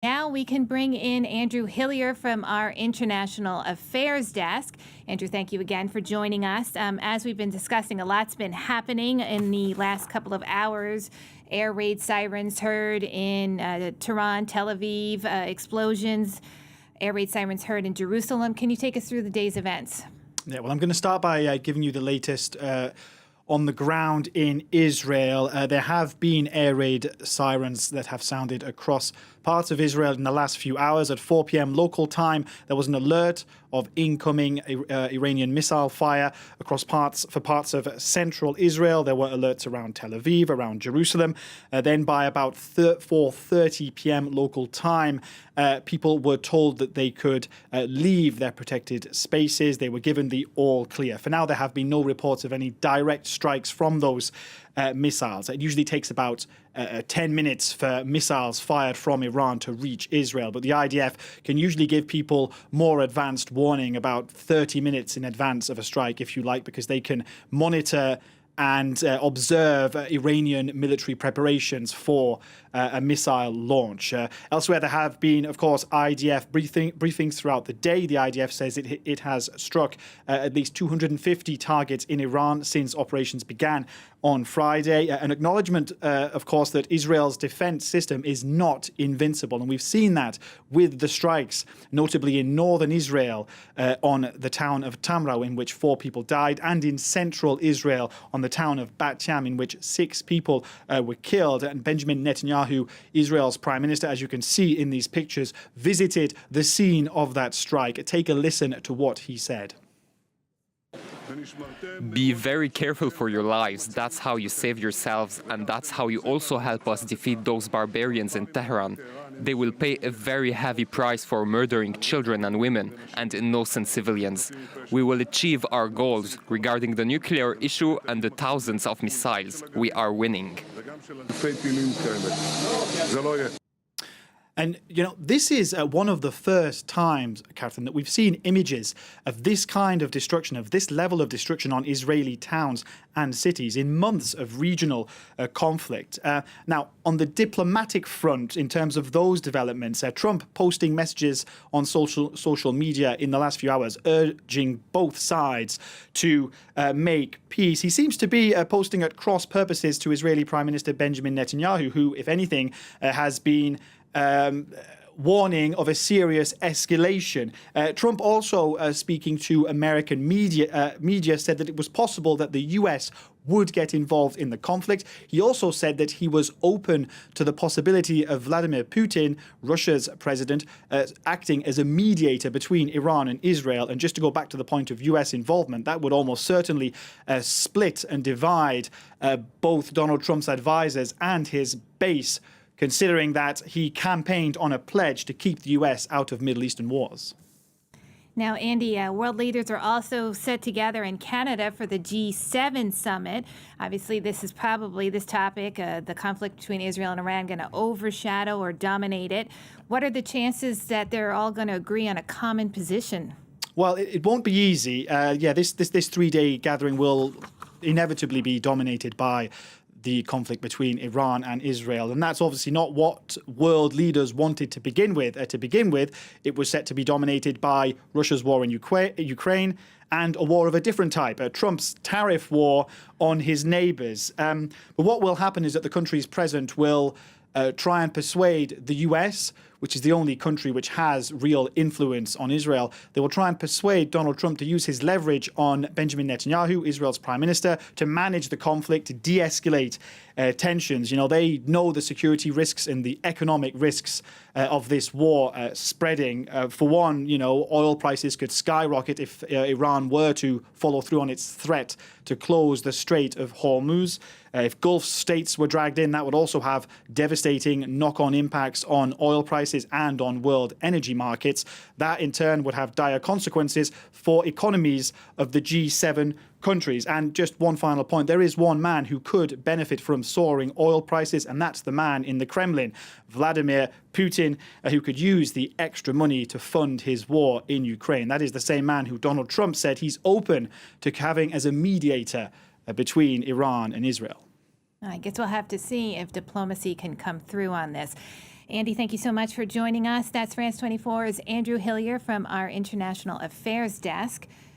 Now we can bring in Andrew Hillier from our International Affairs Desk. Andrew, thank you again for joining us. As we've been discussing, a lot's been happening in the last couple of hours. Air raid sirens heard in Tehran, Tel Aviv, explosions, air raid sirens heard in Jerusalem. Can you take us through the day's events? Yeah, well, I'm going to start by giving you the latest on the ground in Israel. There have been air raid sirens that have sounded across parts of Israel in the last few hours. At 4 p.m. local time, there was an alert of incoming Iranian missile fire across parts of central Israel. There were alerts around Tel Aviv, around Jerusalem. Then by about 4:30 p.m. local time, people were told that they could leave their protected spaces. They were given the all clear. For now, there have been no reports of any direct strikes from those missiles. It usually takes about 10 minutes for missiles fired from Iran to reach Israel. But the IDF can usually give people more advanced warning, about 30 minutes in advance of a strike, if you like, because they can monitor and observe Iranian military preparations for a missile launch. Elsewhere, there have been, of course, IDF briefings throughout the day. The IDF says it has struck at least 250 targets in Iran since operations began on Friday. An acknowledgement, of course, that Israel's defense system is not invincible. And we've seen that with the strikes, notably in northern Israel on the town of Tamra, in which 4 people died, and in central Israel on the town of Bat Yam, in which 6 people were killed. And Benjamin Netanyahu, Israel's prime minister, as you can see in these pictures, visited the scene of that strike. Take a listen to what he said. Be very careful for your lives. That's how you save yourselves, and that's how you also help us defeat those barbarians in Tehran. They will pay a very heavy price for murdering children and women and innocent civilians. We will achieve our goals regarding the nuclear issue and the thousands of missiles. We are winning. And, you know, this is one of the first times, Catherine, that we've seen images of this kind of destruction, of this level of destruction on Israeli towns and cities in months of regional conflict. Now, on the diplomatic front, in terms of those developments, Trump posting messages on social media in the last few hours, urging both sides to make peace. He seems to be posting at cross purposes to Israeli Prime Minister Benjamin Netanyahu, who, if anything, has been warning of a serious escalation. Trump also speaking to American media said that it was possible that the US would get involved in the conflict. He also said that he was open to the possibility of Vladimir Putin, Russia's president, acting as a mediator between Iran and Israel. And just to go back to the point of US involvement, that would almost certainly split and divide both Donald Trump's advisors and his base, considering that he campaigned on a pledge to keep the U.S. out of Middle Eastern wars. Now, Andy, world leaders are also set together in Canada for the G7 summit. Obviously, this topic, the conflict between Israel and Iran, going to overshadow or dominate it. What are the chances that they're all going to agree on a common position? Well, it won't be easy. This 3-day gathering will inevitably be dominated by the conflict between Iran and Israel. And that's obviously not what world leaders wanted to begin with. It was set to be dominated by Russia's war in Ukraine and a war of a different type, Trump's tariff war on his neighbors. But what will happen is that the country's president will try and persuade the US, which is the only country which has real influence on Israel. They will try and persuade Donald Trump to use his leverage on Benjamin Netanyahu, Israel's prime minister, to manage the conflict, to de-escalate tensions. You know, they know the security risks and the economic risks of this war spreading. For one, you know, oil prices could skyrocket if Iran were to follow through on its threat to close the Strait of Hormuz. If Gulf states were dragged in, that would also have devastating knock-on impacts on oil prices and on world energy markets. That, in turn, would have dire consequences for economies of the G7 countries. And just one final point, there is one man who could benefit from soaring oil prices, and that's the man in the Kremlin, Vladimir Putin, who could use the extra money to fund his war in Ukraine. That is the same man who Donald Trump said he's open to having as a mediator between Iran and Israel. I guess we'll have to see if diplomacy can come through on this. Andy, thank you so much for joining us. That's France 24's Andrew Hillier from our International Affairs Desk.